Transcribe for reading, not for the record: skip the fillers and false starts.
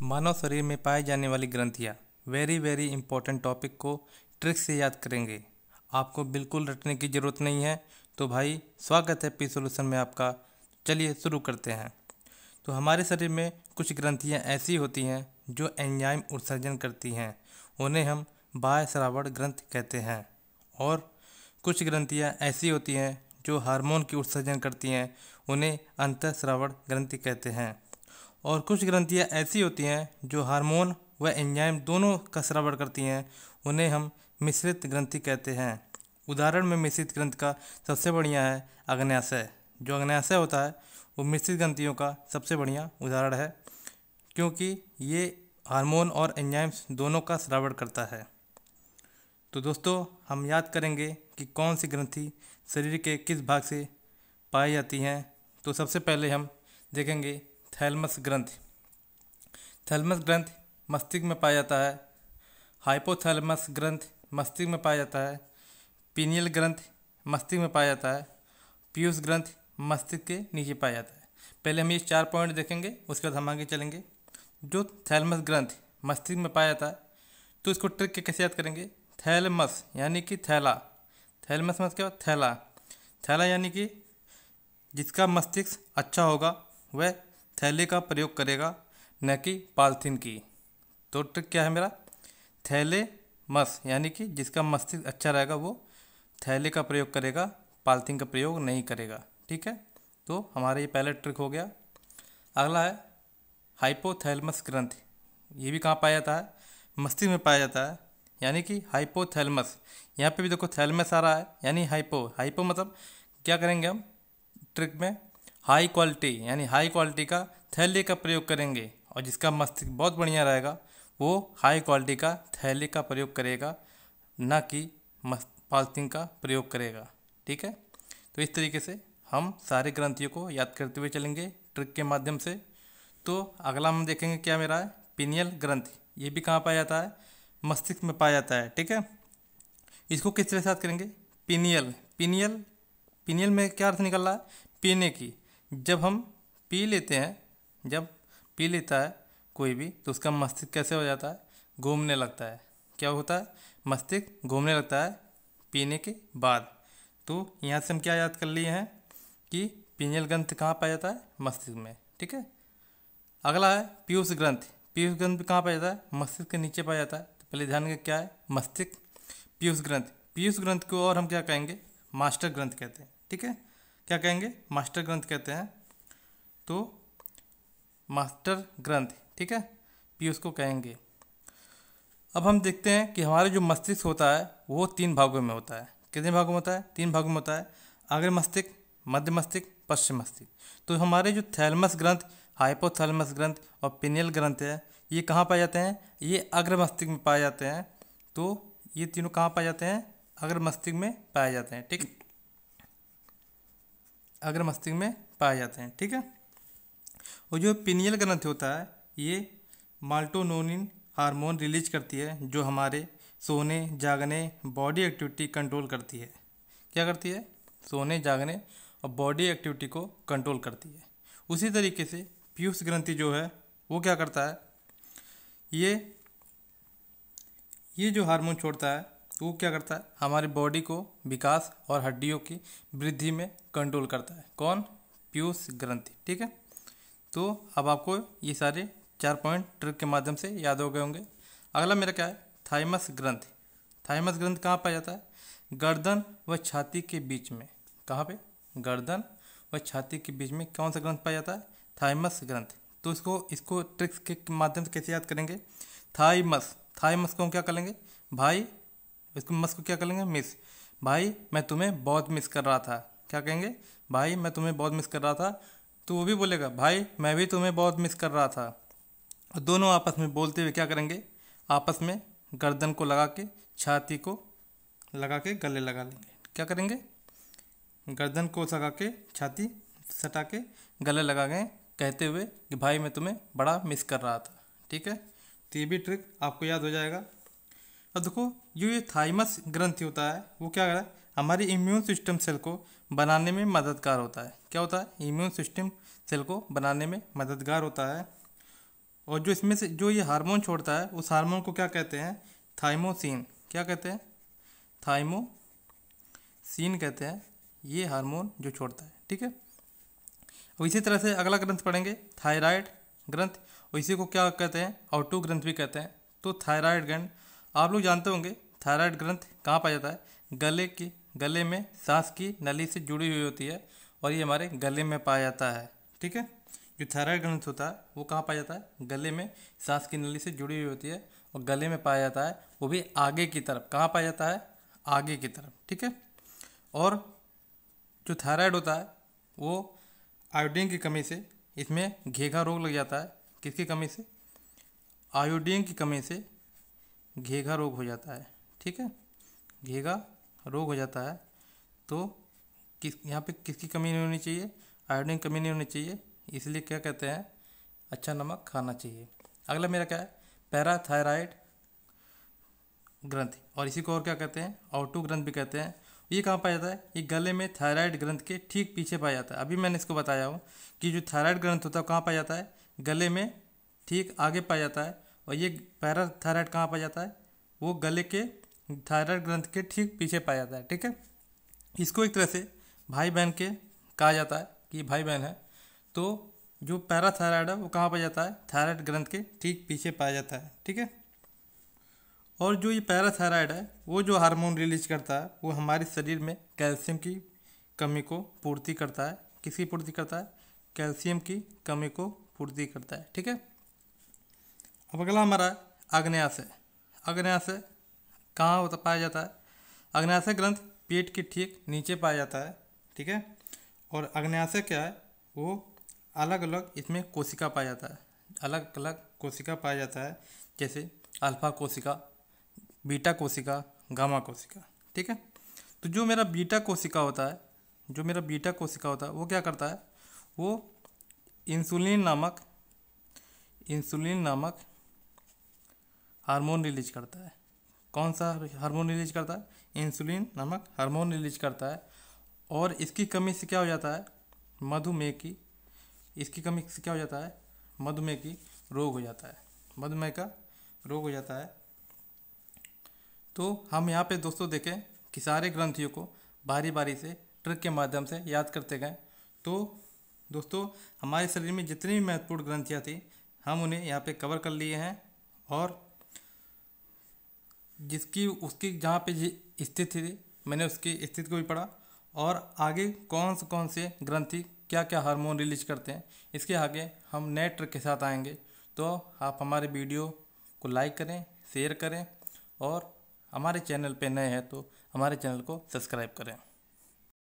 मानव शरीर में पाई जाने वाली ग्रंथियाँ वेरी इंपॉर्टेंट टॉपिक को ट्रिक से याद करेंगे। आपको बिल्कुल रटने की ज़रूरत नहीं है। तो भाई स्वागत है पी सॉल्यूशन में आपका। चलिए शुरू करते हैं। तो हमारे शरीर में कुछ ग्रंथियाँ ऐसी होती हैं जो एंजाइम उत्सर्जन करती हैं, उन्हें हम बाह्य श्रावण ग्रंथि कहते हैं। और कुछ ग्रंथियाँ ऐसी होती हैं जो हार्मोन की उत्सर्जन करती हैं, उन्हें अंतःश्रावण ग्रंथि कहते हैं। और कुछ ग्रंथियाँ ऐसी होती हैं जो हार्मोन व एंजाइम दोनों का स्रावण करती हैं, उन्हें हम मिश्रित ग्रंथि कहते हैं। उदाहरण में मिश्रित ग्रंथि का सबसे बढ़िया है अग्न्याशय। जो अग्न्याशय होता है वो मिश्रित ग्रंथियों का सबसे बढ़िया उदाहरण है, क्योंकि ये हार्मोन और एंजाइम्स दोनों का स्रावण करता है। तो दोस्तों, हम याद करेंगे कि कौन सी ग्रंथि शरीर के किस भाग से पाई जाती हैं। तो सबसे पहले हम देखेंगे थैलमस ग्रंथि। थैलमस ग्रंथि मस्तिष्क में पाया जाता है। हाइपोथैलेमस ग्रंथि मस्तिष्क में पाया जाता है। पीनियल ग्रंथि मस्तिष्क में पाया जाता है। पीयूष ग्रंथि मस्तिष्क के नीचे पाया जाता है। पहले हम ये 4 पॉइंट देखेंगे, उसके बाद हम आगे चलेंगे। जो थैलमस ग्रंथि मस्तिष्क में पाया जाता है, तो इसको ट्रिक के कैसे याद करेंगे। थैलमस यानी कि थैला। थैलमस मतलब क्या? थैला। थैला यानी कि जिसका मस्तिष्क अच्छा होगा वह थैले का प्रयोग करेगा, न कि पॉलीथीन की। तो ट्रिक क्या है मेरा? थैले मस यानी कि जिसका मस्तिष्क अच्छा रहेगा वो थैले का प्रयोग करेगा, पॉलीथीन का प्रयोग नहीं करेगा। ठीक है, तो हमारा ये पहला ट्रिक हो गया। अगला है हाइपोथैलेमस ग्रंथि। ये भी कहाँ पाया जाता है? मस्तिष्क में पाया जाता है, यानी कि हाइपोथैलेमस। यहाँ पे भी देखो थैलेमस आ रहा है, यानी हाइपो। हाइपो मतलब क्या करेंगे हम ट्रिक में? हाई क्वालिटी यानी हाई क्वालिटी का थैले का प्रयोग करेंगे, और जिसका मस्तिष्क बहुत बढ़िया रहेगा वो हाई क्वालिटी का थैले का प्रयोग करेगा, ना कि पॉलीथीन का प्रयोग करेगा। ठीक है, तो इस तरीके से हम सारे ग्रंथियों को याद करते हुए चलेंगे ट्रिक के माध्यम से। तो अगला हम देखेंगे क्या मेरा है, पीनियल ग्रंथि। ये भी कहाँ पाया जाता है? मस्तिष्क में पाया जाता है। ठीक है, इसको किस तरह से याद करेंगे? पीनियल। पीनियल पीनियल में क्या अर्थ निकल रहा है? पीने की। जब हम पी लेते हैं, जब पी लेता है कोई भी, तो उसका मस्तिष्क कैसे हो जाता है? घूमने लगता है। क्या होता है? मस्तिष्क घूमने लगता है पीने के बाद। तो यहाँ से हम क्या याद कर लिए हैं कि पीनियल ग्रंथि कहाँ पाया जाता है? मस्तिष्क में। ठीक है, अगला है पीयूष ग्रंथि। पीयूष ग्रंथि कहाँ पाया जाता है? मस्तिष्क के नीचे पाया जाता है। तो पहले ध्यान रखिए क्या है? मस्तिष्क। पीयूष ग्रंथि। पीयूष ग्रंथि को और हम क्या कहेंगे? मास्टर ग्रंथि कहते हैं। ठीक है, क्या कहेंगे? मास्टर ग्रंथि कहते हैं। तो मास्टर ग्रंथि, ठीक है, पीयूष को कहेंगे। अब हम देखते हैं कि हमारे जो मस्तिष्क होता है वो 3 भागों में होता है। कितने भागों में होता है? 3 भागों में होता है। अग्र मस्तिष्क, मध्य मस्तिष्क, पश्चिम मस्तिष्क। तो हमारे जो थैलमस ग्रंथ, हाइपोथैलेमस ग्रंथ और पिनियल ग्रंथ है, ये कहाँ पाए जाते हैं? ये अग्र मस्तिष्क में पाए जाते हैं। तो ये तीनों कहाँ पाए जाते हैं? अग्र मस्तिष्क में पाए जाते हैं। ठीक, अग्र मस्तिष्क में पाए जाते हैं। ठीक है, और जो पिनियल ग्रंथि होता है ये माल्टोनोनिन हार्मोन रिलीज करती है, जो हमारे सोने जागने बॉडी एक्टिविटी कंट्रोल करती है। क्या करती है? सोने जागने और बॉडी एक्टिविटी को कंट्रोल करती है। उसी तरीके से पीयूष ग्रंथि जो है वो क्या करता है? ये जो हार्मोन छोड़ता है वो क्या करता है? हमारी बॉडी को विकास और हड्डियों की वृद्धि में कंट्रोल करता है। कौन? पीयूष ग्रंथि। ठीक है, तो अब आपको ये सारे 4 पॉइंट ट्रिक के माध्यम से याद हो गए होंगे। अगला मेरा क्या है? थाइमस ग्रंथि। थाइमस ग्रंथि कहाँ पाया जाता है? गर्दन व छाती के बीच में। कहाँ पे? गर्दन व छाती के बीच में कौन सा ग्रंथ पाया जाता है? थाइमस ग्रंथि। तो इसको ट्रिक्स के माध्यम से कैसे याद करेंगे? थाइमस। थाइमस को हम क्या करेंगे भाई? इसको मस को क्या करेंगे? मिस। भाई मैं तुम्हें बहुत मिस कर रहा था। क्या कहेंगे? भाई मैं तुम्हें बहुत मिस कर रहा था। तो वो भी बोलेगा भाई मैं भी तुम्हें बहुत मिस कर रहा था। और दोनों आपस में बोलते हुए क्या करेंगे? आपस में गर्दन को लगा के छाती को लगा के गले लगा लेंगे। क्या करेंगे? गर्दन को लगा के छाती सटा के गले लगा गए, कहते हुए कि भाई मैं तुम्हें बड़ा मिस कर रहा था। ठीक है, तो ये भी ट्रिक आपको याद हो जाएगा। अब देखो, जो ये थाइमस ग्रंथि होता है वो क्या है? हमारी इम्यून सिस्टम सेल को बनाने में मददगार होता है। क्या होता है? इम्यून सिस्टम सेल को बनाने में मददगार होता है। और जो इसमें से जो ये हार्मोन छोड़ता है उस हार्मोन को क्या कहते हैं, थाइमोसिन। क्या कहते हैं, थाइमोसिन कहते हैं ये हार्मोन जो छोड़ता है। ठीक है, और इसी तरह से अगला ग्रंथ पढ़ेंगे थायराइड ग्रंथ, और इसी को क्या कहते हैं, ऑटो ग्रंथ भी कहते हैं। तो थायराइड ग्रंथ आप लोग जानते होंगे, थायराइड ग्रंथ कहाँ पाया जाता है, गले में सांस की नली से जुड़ी हुई होती है और ये हमारे गले में पाया जाता है। ठीक है, जो थायराइड ग्रंथ होता है वो कहाँ पाया जाता है, गले में सांस की नली से जुड़ी हुई होती है और गले में पाया जाता है, वो भी आगे की तरफ। कहाँ पाया जाता है, आगे की तरफ। ठीक है, और जो थायराइड होता है वो आयोडीन की कमी से इसमें घेघा रोग लग जाता है। किसकी कमी से, आयोडीन की कमी से घेघा रोग हो जाता है। ठीक है, घेघा रोग हो जाता है। तो यहाँ पे किसकी कमी नहीं होनी चाहिए, आयोडीन की कमी नहीं होनी चाहिए, इसलिए क्या कहते हैं, अच्छा नमक खाना चाहिए। अगला मेरा क्या है, पैराथायराइड ग्रंथि, और इसी को और क्या कहते हैं, ऑटो ग्रंथ भी कहते हैं। ये कहाँ पाया जाता है, ये गले में थायराइड ग्रंथ के ठीक पीछे पाया जाता है। अभी मैंने इसको बताया हूँ कि जो थायराइड ग्रंथ होता है कहाँ पाया जाता है, गले में ठीक आगे पाया जाता है, और ये पैराथायराइड कहाँ पाया जाता है, वो गले के थायराइड ग्रंथ के ठीक पीछे पाया जाता है। ठीक है, इसको एक तरह से भाई बहन के कहा जाता है कि भाई बहन है। तो जो पैराथायराइड है वो कहाँ पाया जाता है, थायराइड ग्रंथ के ठीक पीछे पाया जाता है। ठीक है, और जो ये पैराथायराइड है वो जो हार्मोन रिलीज करता है वो हमारे शरीर में कैल्शियम की कमी को पूर्ति करता है। किसकी पूर्ति करता है, कैल्शियम की कमी को पूर्ति करता है। ठीक है, अब अगला हमारा आग्नेयाशय। आग्नेयाशय कहाँ होता पाया जाता है, आग्नेयाशय ग्रंथ पेट के ठीक नीचे पाया जाता है। ठीक है, और आग्नेयाशय क्या है, वो अलग अलग इसमें कोशिका पाया जाता है, अलग अलग कोशिका पाया जाता है, जैसे अल्फा कोशिका, बीटा कोशिका, गामा कोशिका। ठीक है, तो जो मेरा बीटा कोशिका होता है, वो क्या करता है, वो इंसुलिन नामक हार्मोन रिलीज करता है। कौन सा हार्मोन रिलीज करता है, इंसुलिन नामक हार्मोन रिलीज करता है। और इसकी कमी से क्या हो जाता है, मधुमेह की रोग हो जाता है, मधुमेह का रोग हो जाता है। तो हम यहाँ पे दोस्तों देखें कि सारे ग्रंथियों को बारी बारी से ट्रिक के माध्यम से याद करते गए। तो दोस्तों हमारे शरीर में जितनी भी महत्वपूर्ण ग्रंथियाँ थी हम उन्हें यहाँ पे कवर कर लिए हैं, और उसकी जहाँ पे स्थित थी मैंने उसकी स्थिति को भी पढ़ा, और आगे कौन से ग्रंथि क्या क्या हार्मोन रिलीज करते हैं इसके आगे हम नए ट्रिक के साथ आएंगे। तो आप हमारे वीडियो को लाइक करें, शेयर करें, और हमारे चैनल पे नए हैं तो हमारे चैनल को सब्सक्राइब करें।